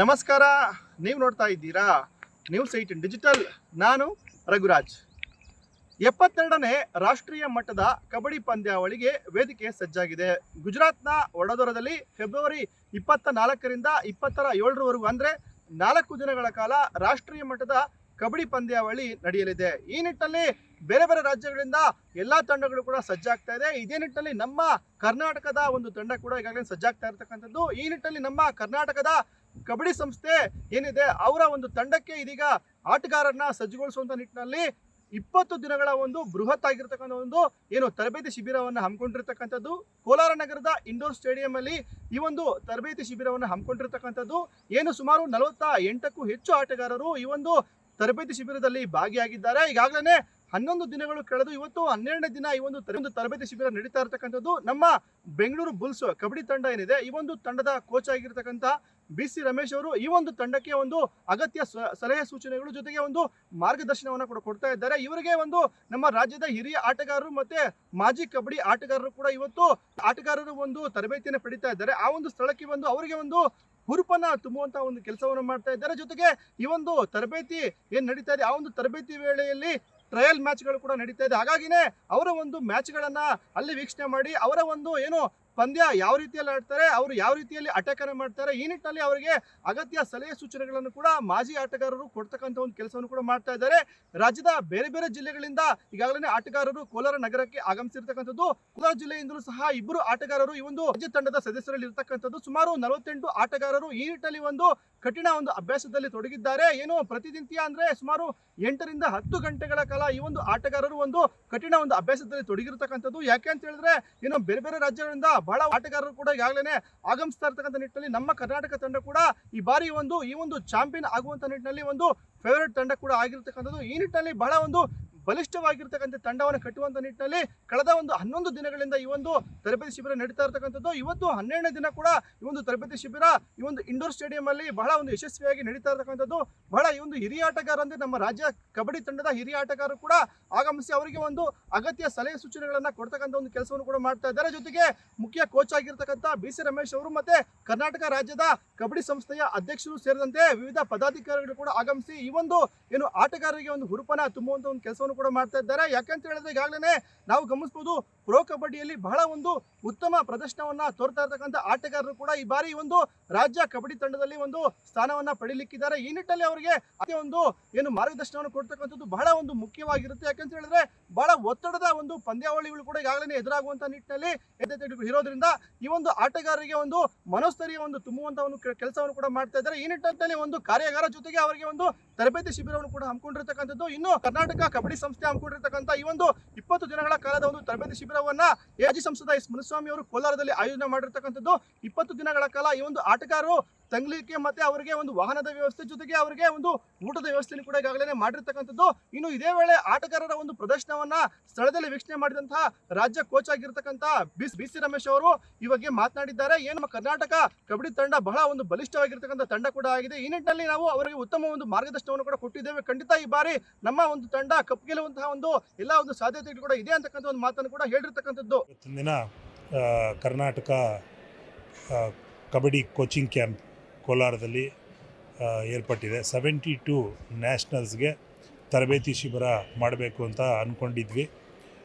ನಮಸ್ಕಾರ. ನೀವು ನೋಡ್ತಾ ಇದ್ದೀರಾ ನ್ಯೂಸ್ 18 ಡಿಜಿಟಲ್. ನಾನು ರಘುರಾಜ್. 72ನೇ ರಾಷ್ಟ್ರೀಯ ಮಟ್ಟದ ಕಬಡ್ಡಿ ಪಂದ್ಯಾವಳಿಗೆ ವೇದಿಕೆ ಸಜ್ಜಾಗಿದೆ. ಗುಜರಾತ್ನ ವಡೋದರದಲ್ಲಿ ಫೆಬ್ರವರಿ 24ರಿಂದ 27ರವರೆಗೂ ಅಂದರೆ 4 ದಿನಗಳ ಕಾಲ ರಾಷ್ಟ್ರೀಯ ಮಟ್ಟದ ಕಬಡ್ಡಿ ಪಂದ್ಯಾವಳಿ ನಡೆಯಲಿದೆ. ಈ ನಿಟ್ಟಿನಲ್ಲಿ ಬೇರೆ ಬೇರೆ ರಾಜ್ಯಗಳಿಂದ ಎಲ್ಲ ತಂಡಗಳು ಕೂಡ ಸಜ್ಜಾಗ್ತಾ ಇದೆ. ಇದೇ ನಿಟ್ಟಿನಲ್ಲಿ ನಮ್ಮ ಕರ್ನಾಟಕದ ಒಂದು ತಂಡ ಕೂಡ ಈಗಾಗಲೇ ಸಜ್ಜಾಗ್ತಾ ಇರತಕ್ಕಂಥದ್ದು. ಈ ನಿಟ್ಟಿನಲ್ಲಿ ನಮ್ಮ ಕರ್ನಾಟಕದ ಕಬಡ್ಡಿ ಸಂಸ್ಥೆ ಏನಿದೆ ಅವರ ಒಂದು ತಂಡಕ್ಕೆ ಇದೀಗ ಆಟಗಾರರನ್ನ ಸಜ್ಜುಗೊಳಿಸುವಂತ ನಿಟ್ಟಿನಲ್ಲಿ 20 ದಿನಗಳ ಒಂದು ಬೃಹತ್ ಆಗಿರ್ತಕ್ಕಂಥ ಒಂದು ತರಬೇತಿ ಶಿಬಿರವನ್ನು ಹಮ್ಮಿಕೊಂಡಿರ್ತಕ್ಕಂಥದ್ದು. ಕೋಲಾರ ನಗರದ ಇಂಡೋರ್ ಸ್ಟೇಡಿಯಂ ಅಲ್ಲಿ ಈ ಒಂದು ತರಬೇತಿ ಶಿಬಿರವನ್ನು ಹಮ್ಮಿಕೊಂಡಿರ್ತಕ್ಕಂಥದ್ದು. ಸುಮಾರು 48ಕ್ಕೂ ಹೆಚ್ಚು ಆಟಗಾರರು ಈ ಒಂದು ತರಬೇತಿ ಶಿಬಿರದಲ್ಲಿ ಭಾಗಿಯಾಗಿದ್ದಾರೆ. ಈಗಾಗಲೇ 11 ದಿನಗಳು ಕಳೆದು ಇವತ್ತು 12ನೇ ದಿನ ಈ ಒಂದು ತರಬೇತಿ ಶಿಬಿರ ನಡೀತಾ ಇರತಕ್ಕಂಥದ್ದು. ನಮ್ಮ ಬೆಂಗಳೂರು ಬುಲ್ಸ್ ಕಬಡ್ಡಿ ತಂಡ ಏನಿದೆ ಈ ಒಂದು ತಂಡದ ಕೋಚ್ ಆಗಿರ್ತಕ್ಕಂಥ BC ರಮೇಶ್ ಅವರು ಈ ಒಂದು ತಂಡಕ್ಕೆ ಒಂದು ಅಗತ್ಯ ಸಲಹೆ ಸೂಚನೆಗಳು ಜೊತೆಗೆ ಒಂದು ಮಾರ್ಗದರ್ಶನವನ್ನು ಕೂಡ ಕೊಡ್ತಾ ಇದ್ದಾರೆ. ಇವರಿಗೆ ಒಂದು ನಮ್ಮ ರಾಜ್ಯದ ಹಿರಿಯ ಆಟಗಾರರು ಮತ್ತೆ ಮಾಜಿ ಕಬಡ್ಡಿ ಆಟಗಾರರು ಕೂಡ ಇವತ್ತು ಆಟಗಾರರು ಒಂದು ತರಬೇತಿಯನ್ನು ಪಡಿತಾ ಇದ್ದಾರೆ. ಆ ಒಂದು ಸ್ಥಳಕ್ಕೆ ಬಂದು ಅವರಿಗೆ ಒಂದು ಹುರುಪನ್ನ ತುಂಬುವಂತ ಒಂದು ಕೆಲಸವನ್ನು ಮಾಡ್ತಾ ಇದ್ದಾರೆ. ಜೊತೆಗೆ ಈ ಒಂದು ತರಬೇತಿ ಏನ್ ನಡೀತಾ ಇದೆ ಆ ಒಂದು ತರಬೇತಿ ವೇಳೆಯಲ್ಲಿ ಟ್ರಯಲ್ ಮ್ಯಾಚ್ಗಳು ಕೂಡ ನಡೀತಾ ಇದೆ. ಹಾಗಾಗಿನೇ ಅವರ ಒಂದು ಮ್ಯಾಚ್ಗಳನ್ನ ಅಲ್ಲಿ ವೀಕ್ಷಣೆ ಮಾಡಿ ಅವರ ಒಂದು ಪಂದ್ಯ ಯಾವ ರೀತಿಯಲ್ಲಿ ಆಡ್ತಾರೆ, ಅವರು ಯಾವ ರೀತಿಯಲ್ಲಿ ಅಟ್ಯಾಕ್ ಅನ್ನು ಮಾಡ್ತಾರೆ, ಈ ನಿಟ್ಟಿನಲ್ಲಿ ಅವರಿಗೆ ಅಗತ್ಯ ಸಲಹೆ ಸೂಚನೆಗಳನ್ನು ಕೂಡ ಮಾಜಿ ಆಟಗಾರರು ಕೊಡ್ತಕ್ಕಂಥ ಒಂದು ಕೆಲಸವನ್ನು ಕೂಡ ಮಾಡ್ತಾ ಇದ್ದಾರೆ. ರಾಜ್ಯದ ಬೇರೆ ಬೇರೆ ಜಿಲ್ಲೆಗಳಿಂದ ಈಗಾಗಲೇ ಆಟಗಾರರು ಕೋಲಾರ ನಗರಕ್ಕೆ ಆಗಮಿಸಿರ್ತಕ್ಕಂಥದ್ದು. ಕೋಲಾರ ಜಿಲ್ಲೆಯಿಂದಲೂ ಸಹ 2 ಆಟಗಾರರು ಈ ಒಂದು ರಾಜ್ಯ ತಂಡದ ಸದಸ್ಯರಲ್ಲಿ ಇರ್ತಕ್ಕಂಥದ್ದು. ಸುಮಾರು 48 ಆಟಗಾರರು ಈ ನಿಟ್ಟಿನಲ್ಲಿ ಒಂದು ಕಠಿಣ ಒಂದು ಅಭ್ಯಾಸದಲ್ಲಿ ತೊಡಗಿದ್ದಾರೆ. ಪ್ರತಿನಿತ್ಯ ಅಂದ್ರೆ ಸುಮಾರು 8 ರಿಂದ 10 ಗಂಟೆಗಳ ಕಾಲ ಈ ಒಂದು ಆಟಗಾರರು ಒಂದು ಕಠಿಣ ಒಂದು ಅಭ್ಯಾಸದಲ್ಲಿ ತೊಡಗಿರ್ತಕ್ಕಂಥದ್ದು. ಯಾಕೆ ಅಂತ ಹೇಳಿದ್ರೆ ಬೇರೆ ಬೇರೆ ರಾಜ್ಯಗಳಿಂದ ಬಹಳ ಆಟಗಾರರು ಕೂಡ ಈಗಾಗಲೇ ಆಗಮಿಸ್ತಾ ಇರ್ತಕ್ಕಂಥ ನಿಟ್ಟಿನಲ್ಲಿ ನಮ್ಮ ಕರ್ನಾಟಕ ತಂಡ ಕೂಡ ಈ ಬಾರಿ ಈ ಒಂದು ಚಾಂಪಿಯನ್ ಆಗುವಂತ ನಿಟ್ಟಿನಲ್ಲಿ ಒಂದು ಫೇವರೇಟ್ ತಂಡ ಕೂಡ ಆಗಿರ್ತಕ್ಕಂಥದ್ದು. ಈ ನಿಟ್ಟಿನಲ್ಲಿ ಬಹಳ ಒಂದು ಬಲಿಷ್ಠವಾಗಿರ್ತಕ್ಕಂಥ ತಂಡವನ್ನು ಕಟ್ಟುವಂತ ನಿಟ್ಟಿನಲ್ಲಿ ಕಳೆದ ಒಂದು 11 ದಿನಗಳಿಂದ ಈ ಒಂದು ತರಬೇತಿ ಶಿಬಿರ ನಡೀತಾ ಇರತಕ್ಕಂಥದ್ದು. ಇವತ್ತು 12ನೇ ದಿನ ಕೂಡ ಈ ಒಂದು ತರಬೇತಿ ಶಿಬಿರ ಈ ಒಂದು ಇಂಡೋರ್ ಸ್ಟೇಡಿಯಂ ಅಲ್ಲಿ ಬಹಳ ಒಂದು ಯಶಸ್ವಿಯಾಗಿ ನಡೀತಾ ಇರತಕ್ಕಂಥದ್ದು. ಬಹಳ ಈ ಒಂದು ಹಿರಿಯ ಆಟಗಾರ ಅಂದ್ರೆ ನಮ್ಮ ರಾಜ್ಯ ಕಬಡ್ಡಿ ತಂಡದ ಹಿರಿಯ ಆಟಗಾರರು ಕೂಡ ಆಗಮಿಸಿ ಅವರಿಗೆ ಒಂದು ಅಗತ್ಯ ಸಲಹೆ ಸೂಚನೆಗಳನ್ನ ಕೊಡ್ತಕ್ಕಂಥ ಒಂದು ಕೆಲಸವನ್ನು ಕೂಡ ಮಾಡ್ತಾ ಇದ್ದಾರೆ. ಜೊತೆಗೆ ಮುಖ್ಯ ಕೋಚ್ ಆಗಿರ್ತಕ್ಕಂಥ BC ರಮೇಶ್ ಅವರು ಮತ್ತೆ ಕರ್ನಾಟಕ ರಾಜ್ಯದ ಕಬಡ್ಡಿ ಸಂಸ್ಥೆಯ ಅಧ್ಯಕ್ಷರು ಸೇರಿದಂತೆ ವಿವಿಧ ಪದಾಧಿಕಾರಿಗಳು ಕೂಡ ಆಗಮಿಸಿ ಈ ಒಂದು ಆಟಗಾರರಿಗೆ ಒಂದು ಹುರುಪನ ತುಂಬುವಂತ ಒಂದು ಕೆಲಸವನ್ನು ಕೂಡ ಮಾಡ್ತಾ ಇದ್ದಾರೆ. ಯಾಕಂತ ಹೇಳಿದ್ರೆ ಈಗಾಗಲೇ ನಾವು ಗಮನಿಸಬಹುದು ಪ್ರೋ ಕಬಡ್ಡಿಯಲ್ಲಿ ಬಹಳ ಒಂದು ಉತ್ತಮ ಪ್ರದರ್ಶನವನ್ನ ತೋರ್ತಾ ಇರತಕ್ಕಂಥ ಆಟಗಾರರು ಕೂಡ ಈ ಬಾರಿ ಒಂದು ರಾಜ್ಯ ಕಬಡ್ಡಿ ತಂಡದಲ್ಲಿ ಒಂದು ಸ್ಥಾನವನ್ನ ಪಡಿಲಿಕ್ಕಿದ್ದಾರೆ. ಈ ನಿಟ್ಟಿನಲ್ಲಿ ಅವರಿಗೆ ಅದೇ ಒಂದು ಮಾರ್ಗದರ್ಶನವನ್ನು ಕೊಡ್ತಕ್ಕಂಥದ್ದು ಬಹಳ ಒಂದು ಮುಖ್ಯವಾಗಿರುತ್ತೆ. ಯಾಕಂತ ಹೇಳಿದ್ರೆ ಬಹಳ ಒತ್ತಡದ ಒಂದು ಪಂದ್ಯಾವಳಿಗಳು ಕೂಡ ಈಗಾಗಲೇ ಎದುರಾಗುವಂತ ನಿಟ್ಟಿನಲ್ಲಿ ಇರೋದ್ರಿಂದ ಈ ಒಂದು ಆಟಗಾರರಿಗೆ ಒಂದು ಮನೋಸ್ಥೈರ್ಯ ಒಂದು ತುಂಬುವಂತ ಒಂದು ಕೆಲಸವನ್ನು ಕೂಡ ಮಾಡ್ತಾ ಇದ್ದಾರೆ. ಈ ನಿಟ್ಟಿನಲ್ಲಿ ಒಂದು ಕಾರ್ಯಾಗಾರ ಜೊತೆಗೆ ಅವರಿಗೆ ಒಂದು ತರಬೇತಿ ಶಿಬಿರವನ್ನು ಕೂಡ ಹಮ್ಮಿಕೊಂಡಿರ್ತಕ್ಕಂಥದ್ದು. ಇನ್ನು ಕರ್ನಾಟಕ ಕಬಡ್ಡಿ ಸಂಸ್ಥೆ ಹಮ್ಮಿಕೊಂಡಿರ್ತಕ್ಕಂಥ ಈ ಒಂದು 20 ದಿನಗಳ ಕಾಲದ ಒಂದು ತರಬೇತಿ ಶಿಬಿರವನ್ನ ಮಾಜಿ ಸಂಸದ ಎಸ್ ಮುನಿಸ್ವಾಮಿ ಅವರು ಕೋಲಾರದಲ್ಲಿ ಆಯೋಜನೆ ಮಾಡಿರ್ತಕ್ಕಂಥದ್ದು. 20 ದಿನಗಳ ಕಾಲ ಈ ಒಂದು ಆಟಗಾರರು ತಂಗ್ಲಿಕ್ಕೆ ಮತ್ತೆ ಅವರಿಗೆ ಒಂದು ವಾಹನದ ವ್ಯವಸ್ಥೆ ಜೊತೆಗೆ ಅವರಿಗೆ ಒಂದು ಊಟದ ವ್ಯವಸ್ಥೆಯನ್ನು ಕೂಡ ಈಗಾಗಲೇ ಮಾಡಿರ್ತಕ್ಕಂಥದ್ದು. ಇನ್ನು ಇದೇ ವೇಳೆ ಆಟಗಾರರ ಒಂದು ಪ್ರದರ್ಶನವನ್ನ ಸ್ಥಳದಲ್ಲಿ ವೀಕ್ಷಣೆ ಮಾಡಿದಂತಹ ರಾಜ್ಯ ಕೋಚ್ ಆಗಿರ್ತಕ್ಕಂಥ BC ರಮೇಶ್ ಅವರು ಈ ಬಗ್ಗೆ ಮಾತನಾಡಿದ್ದಾರೆ. ನಮ್ಮ ಕರ್ನಾಟಕ ಕಬಡ್ಡಿ ತಂಡ ಬಹಳ ಒಂದು ಬಲಿಷ್ಠವಾಗಿರ್ತಕ್ಕಂಥ ತಂಡ ಕೂಡ ಆಗಿದೆ. ಈ ನಿಟ್ಟಿನಲ್ಲಿ ನಾವು ಅವರಿಗೆ ಉತ್ತಮ ಒಂದು ಮಾರ್ಗದರ್ಶನವನ್ನು ಕೂಡ ಕೊಟ್ಟಿದ್ದೇವೆ. ಖಂಡಿತ ಈ ಬಾರಿ ನಮ್ಮ ಒಂದು ತಂಡ ಕಪ್ ಗೆಲ್ಲುವಂತಹ ಒಂದು ಎಲ್ಲ ಒಂದು ಸಾಧ್ಯತೆಗಳು ಕೂಡ ಇದೆ ಅಂತಕ್ಕಂಥ ಒಂದು ಮಾತನ್ನು ಕೂಡ ಹೇಳಿರ್ತಕ್ಕಂಥದ್ದು. ದಿನ ಕರ್ನಾಟಕ ಕಬಡ್ಡಿ ಕೋಚಿಂಗ್ ಕ್ಯಾಂಪ್ ಕೋಲಾರದಲ್ಲಿ ಏರ್ಪಟ್ಟಿದೆ. 72 ನ್ಯಾಷನಲ್ಸ್ಗೆ ತರಬೇತಿ ಶಿಬಿರ ಮಾಡಬೇಕು ಅಂತ ಅಂದ್ಕೊಂಡಿದ್ವಿ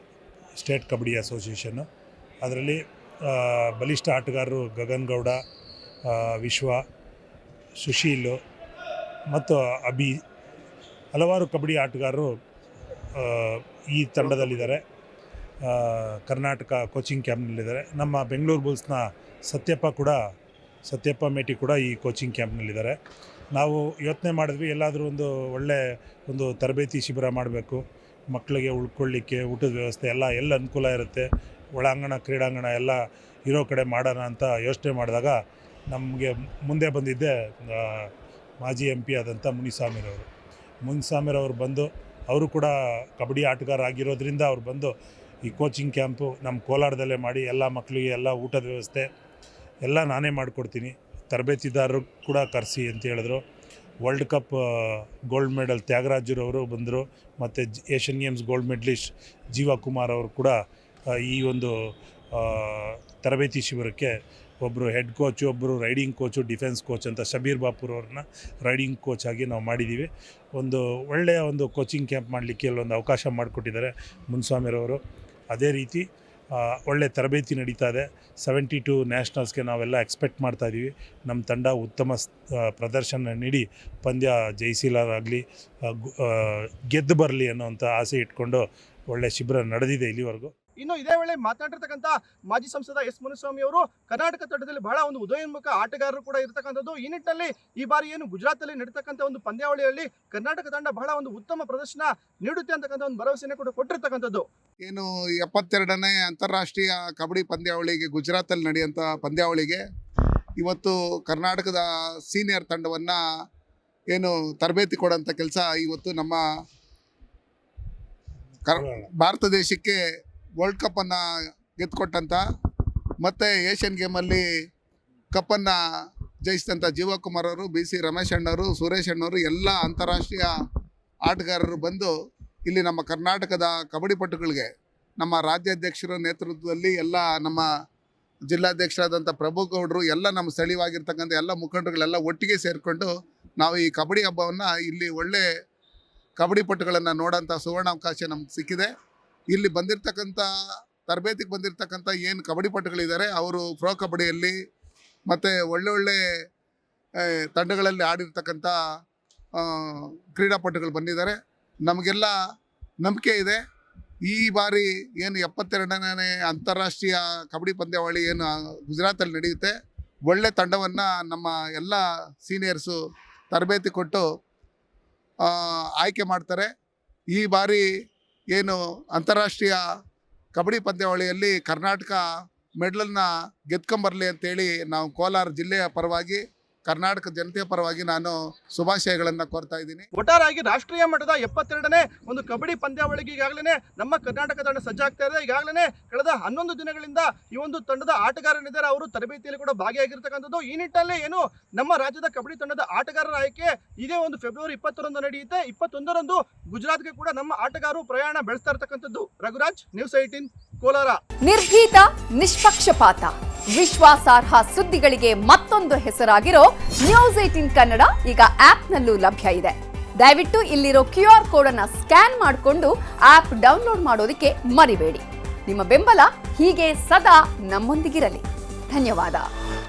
ಸ್ಟೇಟ್ ಕಬಡ್ಡಿ ಅಸೋಸಿಯೇಷನ್ನು. ಅದರಲ್ಲಿ ಬಲಿಷ್ಠ ಆಟಗಾರರು ಗಗನ್ ಗೌಡ, ವಿಶ್ವ, ಸುಶೀಲು ಮತ್ತು ಅಭಿ ಹಲವಾರು ಕಬಡ್ಡಿ ಆಟಗಾರರು ಈ ತಂಡದಲ್ಲಿದ್ದಾರೆ. ಕರ್ನಾಟಕ ಕೋಚಿಂಗ್ ಕ್ಯಾಂಪ್ನಲ್ಲಿದ್ದಾರೆ. ನಮ್ಮ ಬೆಂಗಳೂರು ಬುಲ್ಸ್ನ ಸತ್ಯಪ್ಪ ಮೇಟಿ ಕೂಡ ಈ ಕೋಚಿಂಗ್ ಕ್ಯಾಂಪ್ನಲ್ಲಿದ್ದಾರೆ. ನಾವು ಯೋಚನೆ ಮಾಡಿದ್ವಿ ಎಲ್ಲಾದರೂ ಒಳ್ಳೆ ಒಂದು ತರಬೇತಿ ಶಿಬಿರ ಮಾಡಬೇಕು, ಮಕ್ಕಳಿಗೆ ಉಳ್ಕೊಳ್ಳಿಕ್ಕೆ ಊಟದ ವ್ಯವಸ್ಥೆ ಎಲ್ಲ ಅನುಕೂಲ ಇರುತ್ತೆ, ಒಳಾಂಗಣ ಕ್ರೀಡಾಂಗಣ ಎಲ್ಲ ಇರೋ ಕಡೆ ಮಾಡೋಣ ಅಂತ ಯೋಚನೆ ಮಾಡಿದಾಗ ನಮಗೆ ಮುಂದೆ ಬಂದಿದ್ದೆ ಮಾಜಿ MP ಆದಂಥ ಮುನಿಸ್ವಾಮಿರವರು ಬಂದು ಅವರು ಕೂಡ ಕಬಡ್ಡಿ ಆಟಗಾರ ಆಗಿರೋದ್ರಿಂದ ಅವ್ರು ಬಂದು ಈ ಕೋಚಿಂಗ್ ಕ್ಯಾಂಪು ನಮ್ಮ ಕೋಲಾರದಲ್ಲೇ ಮಾಡಿ ಎಲ್ಲ ಮಕ್ಕಳಿಗೆ ಎಲ್ಲ ಊಟದ ವ್ಯವಸ್ಥೆ ಎಲ್ಲ ನಾನೇ ಮಾಡಿಕೊಡ್ತೀನಿ, ತರಬೇತಿದಾರರು ಕೂಡ ಕರೆಸಿ ಅಂತ ಹೇಳಿದ್ರು. ವರ್ಲ್ಡ್ ಕಪ್ ಗೋಲ್ಡ್ ಮೆಡಲ್ ತ್ಯಾಗರಾಜರವರು ಬಂದರು ಮತ್ತು ಏಷ್ಯನ್ ಗೇಮ್ಸ್ ಗೋಲ್ಡ್ ಮೆಡಲಿಸ್ಟ್ ಜೀವಾ ಕುಮಾರ್ ಅವರು ಕೂಡ ಈ ಒಂದು ತರಬೇತಿ ಶಿಬಿರಕ್ಕೆ ಒಬ್ಬರು ಹೆಡ್ ಕೋಚು, ಒಬ್ಬರು ರೈಡಿಂಗ್ ಕೋಚು, ಡಿಫೆನ್ಸ್ ಕೋಚ್ ಅಂತ ಶಬೀರ್ ಬಾಪುರ್ ಅವ್ರನ್ನ ರೈಡಿಂಗ್ ಕೋಚ್ ಆಗಿ ನಾವು ಮಾಡಿದ್ದೀವಿ. ಒಂದು ಒಳ್ಳೆಯ ಒಂದು ಕೋಚಿಂಗ್ ಕ್ಯಾಂಪ್ ಮಾಡಲಿಕ್ಕೆ ಇಲ್ಲೊಂದು ಅವಕಾಶ ಮಾಡಿಕೊಟ್ಟಿದ್ದಾರೆ ಮುನ್ಸ್ವಾಮಿರವರು. ಅದೇ ರೀತಿ ಒಳ್ಳೆ ತರಬೇತಿ ನಡೀತಾ ಇದೆ. 72 ನ್ಯಾಷನಲ್ಸ್ಗೆ ನಾವೆಲ್ಲ ಎಕ್ಸ್ಪೆಕ್ಟ್ ಮಾಡ್ತಾಯಿದ್ದೀವಿ. ನಮ್ಮ ತಂಡ ಉತ್ತಮ ಪ್ರದರ್ಶನ ನೀಡಿ ಪಂದ್ಯ ಜಯಿಸಿಲಾಗಲಿ, ಗೆದ್ದು ಬರಲಿ ಅನ್ನೋವಂಥ ಆಸೆ ಇಟ್ಕೊಂಡು ಒಳ್ಳೆ ಶಿಬಿರ ನಡೆದಿದೆ ಇಲ್ಲಿವರೆಗೂ. ಇನ್ನು ಇದೇ ವೇಳೆ ಮಾತನಾಡಿರ್ತಕ್ಕಂಥ ಮಾಜಿ ಸಂಸದ ಎಸ್ ಮುನಿಸ್ವಾಮಿ ಅವರು ಕರ್ನಾಟಕ ತಂಡದಲ್ಲಿ ಬಹಳ ಒಂದು ಉದಯೋನ್ಮುಖ ಆಟಗಾರರು ಕೂಡ ಇರತಕ್ಕಂಥದ್ದು. ಈ ನಿಟ್ಟಿನಲ್ಲಿ ಈ ಬಾರಿ ಏನು ಗುಜರಾತಲ್ಲಿ ನಡೀತಕ್ಕಂಥ ಒಂದು ಪಂದ್ಯಾವಳಿಯಲ್ಲಿ ಕರ್ನಾಟಕ ತಂಡ ಬಹಳ ಒಂದು ಉತ್ತಮ ಪ್ರದರ್ಶನ ನೀಡುತ್ತೆ ಅಂತಕ್ಕಂಥ ಒಂದು ಭರವಸೆಯನ್ನು ಕೂಡ ಕೊಟ್ಟಿರ್ತಕ್ಕಂಥದ್ದು. ಏನು 72ನೇ ಅಂತಾರಾಷ್ಟ್ರೀಯ ಕಬಡ್ಡಿ ಪಂದ್ಯಾವಳಿಗೆ ಗುಜರಾತಲ್ಲಿ ನಡೆಯುವಂಥ ಪಂದ್ಯಾವಳಿಗೆ ಇವತ್ತು ಕರ್ನಾಟಕದ ಸೀನಿಯರ್ ತಂಡವನ್ನು ಏನು ತರಬೇತಿ ಕೊಡೋಂಥ ಕೆಲಸ ಇವತ್ತು ನಮ್ಮ ಭಾರತ ದೇಶಕ್ಕೆ ವರ್ಲ್ಡ್ ಕಪ್ಪನ್ನು ಗೆದ್ದುಕೊಟ್ಟಂಥ ಮತ್ತು ಏಷ್ಯನ್ ಗೇಮಲ್ಲಿ ಕಪ್ಪನ್ನು ಜಯಿಸಿದಂಥ ಜೀವಕುಮಾರ್ ಅವರು, BC ರಮೇಶ್ ಅಣ್ಣವರು, ಸುರೇಶ್ ಅಣ್ಣವರು ಎಲ್ಲ ಅಂತಾರಾಷ್ಟ್ರೀಯ ಆಟಗಾರರು ಬಂದು ಇಲ್ಲಿ ನಮ್ಮ ಕರ್ನಾಟಕದ ಕಬಡ್ಡಿ ಪಟುಗಳಿಗೆ ನಮ್ಮ ರಾಜ್ಯಾಧ್ಯಕ್ಷರ ನೇತೃತ್ವದಲ್ಲಿ ಎಲ್ಲ ನಮ್ಮ ಜಿಲ್ಲಾಧ್ಯಕ್ಷರಾದಂಥ ಪ್ರಭುಗೌಡರು ಎಲ್ಲ ನಮ್ಮ ಸ್ಥಳೀಯವಾಗಿರ್ತಕ್ಕಂಥ ಎಲ್ಲ ಮುಖಂಡರುಗಳೆಲ್ಲ ಒಟ್ಟಿಗೆ ಸೇರಿಕೊಂಡು ನಾವು ಈ ಕಬಡ್ಡಿ ಹಬ್ಬವನ್ನು ಇಲ್ಲಿ ಒಳ್ಳೆ ಕಬಡ್ಡಿ ಪಟುಗಳನ್ನು ನೋಡೋಂಥ ಸುವರ್ಣಾವಕಾಶ ನಮ್ಗೆ ಸಿಕ್ಕಿದೆ. ಇಲ್ಲಿ ಬಂದಿರತಕ್ಕಂಥ ತರಬೇತಿಗೆ ಬಂದಿರತಕ್ಕಂಥ ಏನು ಕಬಡ್ಡಿ ಪಟುಗಳಿದ್ದಾರೆ ಅವರು ಪ್ರೋ ಕಬಡ್ಡಿಯಲ್ಲಿ ಮತ್ತು ಒಳ್ಳೆ ತಂಡಗಳಲ್ಲಿ ಆಡಿರ್ತಕ್ಕಂಥ ಕ್ರೀಡಾಪಟುಗಳು ಬಂದಿದ್ದಾರೆ. ನಮಗೆಲ್ಲ ನಂಬಿಕೆ ಇದೆ ಈ ಬಾರಿ ಏನು 72ನೇ ಅಂತಾರಾಷ್ಟ್ರೀಯ ಕಬಡ್ಡಿ ಪಂದ್ಯಾವಳಿ ಏನು ಗುಜರಾತಲ್ಲಿ ನಡೆಯುತ್ತೆ, ಒಳ್ಳೆ ತಂಡವನ್ನು ನಮ್ಮ ಎಲ್ಲ ಸೀನಿಯರ್ಸು ತರಬೇತಿ ಕೊಟ್ಟು ಆಯ್ಕೆ ಮಾಡ್ತಾರೆ. ಈ ಬಾರಿ ಏನು ಅಂತಾರಾಷ್ಟ್ರೀಯ ಕಬಡ್ಡಿ ಪಂದ್ಯಾವಳಿಯಲ್ಲಿ ಕರ್ನಾಟಕ ಮೆಡಲನ್ನ ಗೆದ್ಕೊಂಬರಲಿ ಅಂತೇಳಿ ನಾವು ಕೋಲಾರ ಜಿಲ್ಲೆಯ ಪರವಾಗಿ, ಕರ್ನಾಟಕ ಜನತೆಯ ಪರವಾಗಿ ನಾನು ಶುಭಾಶಯಗಳನ್ನು ಕೋರ್ತಾ ಇದ್ದೀನಿ. ಒಟ್ಟಾರೆಯಾಗಿ ರಾಷ್ಟ್ರೀಯ ಮಟ್ಟದ 72ನೇ ಒಂದು ಕಬಡ್ಡಿ ಪಂದ್ಯಾವಳಿಗೆ ಈಗಾಗಲೇ ನಮ್ಮ ಕರ್ನಾಟಕ ತಂಡ ಸಜ್ಜಾಗ್ತಾ ಇದೆ. ಈಗಾಗಲೇ ಕಳೆದ 11 ದಿನಗಳಿಂದ ಈ ಒಂದು ತಂಡದ ಆಟಗಾರರಿದ್ದಾರೆ, ಅವರು ತರಬೇತಿಯಲ್ಲಿ ಕೂಡ ಭಾಗಿಯಾಗಿರ್ತಕ್ಕಂಥದ್ದು. ಈ ನಿಟ್ಟಿನಲ್ಲಿ ಏನು ನಮ್ಮ ರಾಜ್ಯದ ಕಬಡ್ಡಿ ತಂಡದ ಆಟಗಾರರ ಆಯ್ಕೆ ಇದೇ ಒಂದು ಫೆಬ್ರವರಿ 20ರಂದು ನಡೆಯುತ್ತೆ. 21ರಂದು ಗುಜರಾತ್ಗೆ ಕೂಡ ನಮ್ಮ ಆಟಗಾರರು ಪ್ರಯಾಣ ಬೆಳೆಸ್ತಾ ಇರ್ತಕ್ಕಂಥದ್ದು. ರಘುರಾಜ್, ನ್ಯೂಸ್ 18 ಕೋಲಾರ. ನಿರ್ಭೀತ, ನಿಷ್ಪಕ್ಷಪಾತ, ವಿಶ್ವಾಸಾರ್ಹ ಸುದ್ದಿಗಳಿಗೆ ಮತ್ತೊಂದು ಹೆಸರಾಗಿರೋ ನ್ಯೂಸ್ 18 ಕನ್ನಡ ಈಗ ಆಪ್ನಲ್ಲೂ ಲಭ್ಯ ಇದೆ. ದಯವಿಟ್ಟು ಇಲ್ಲಿರೋ QR ಕೋಡ್ ಅನ್ನ ಸ್ಕ್ಯಾನ್ ಮಾಡಿಕೊಂಡು ಆಪ್ ಡೌನ್ಲೋಡ್ ಮಾಡೋದಕ್ಕೆ ಮರಿಬೇಡಿ. ನಿಮ್ಮ ಬೆಂಬಲ ಹೀಗೆ ಸದಾ ನಮ್ಮೊಂದಿಗಿರಲಿ. ಧನ್ಯವಾದ.